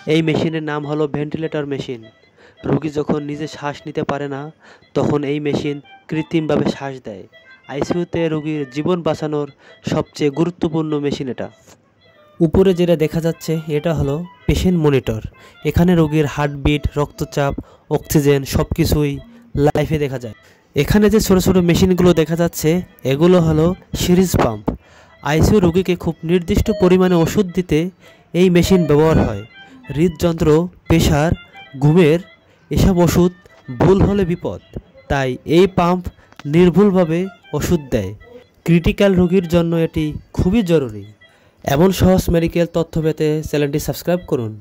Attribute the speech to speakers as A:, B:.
A: এই মেশিনের নাম হলো ভেন্টিলেটর মেশিন। রোগী যখন নিজে শ্বাস নিতে পারে না, তখন এই মেশিন কৃত্রিমভাবে শ্বাস দেয়। আইসিইউতে রোগীর জীবন বাঁচানোর সবচেয়ে গুরুত্বপূর্ণ মেশিন এটা। উপরে যেটা দেখা যাচ্ছে এটা হলো পেশেন্ট মনিটর। এখানে রোগীর হার্টবিট, রক্তচাপ, অক্সিজেন সব কিছুই লাইভে দেখা যায়। এখানে যে ছোট ছোট মেশিনগুলো দেখা যাচ্ছে এগুলো হলো সিরিজ পাম্প। আইসিইউ রোগীকে খুব নির্দিষ্ট পরিমাণে ওষুধ দিতে এই মেশিন ব্যবহার হয়। হৃদযন্ত্র, প্রেশার, ঘুমের এসব ওষুধ ভুল হলে বিপদ। তাই এই পাম্প নির্ভুলভাবে ওষুধ দেয়। ক্রিটিক্যাল রোগীর জন্য এটি খুবই জরুরি। এমন সহজ মেডিকেল তথ্য পেতে চ্যানেলটি সাবস্ক্রাইব করুন।